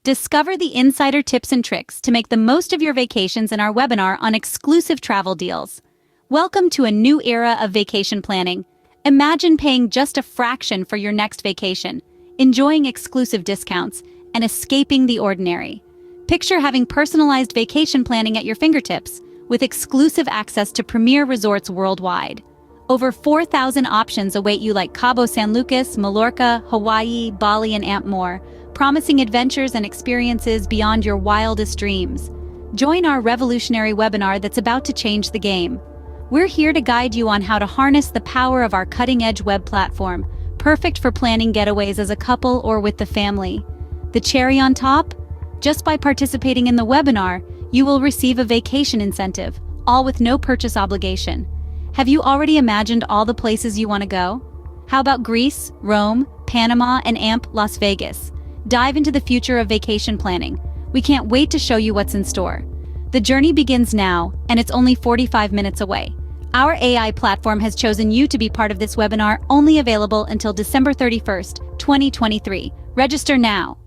Discover the insider tips and tricks to make the most of your vacations in our webinar on exclusive travel deals. Welcome to a new era of vacation planning. Imagine paying just a fraction for your next vacation, enjoying exclusive discounts, and escaping the ordinary. Picture having personalized vacation planning at your fingertips, with exclusive access to premier resorts worldwide. Over 4,000 options await you like Cabo San Lucas, Mallorca, Hawaii, Bali, and more, promising adventures and experiences beyond your wildest dreams. Join our revolutionary webinar that's about to change the game. We're here to guide you on how to harness the power of our cutting-edge web platform, perfect for planning getaways as a couple or with the family. The cherry on top? Just by participating in the webinar, you will receive a vacation incentive, all with no purchase obligation. Have you already imagined all the places you want to go? How about Greece, Rome, Panama, and Las Vegas? Dive into the future of vacation planning. We can't wait to show you what's in store. The journey begins now, and it's only 45 minutes away. Our AI platform has chosen you to be part of this webinar, only available until December 31st, 2023. Register now.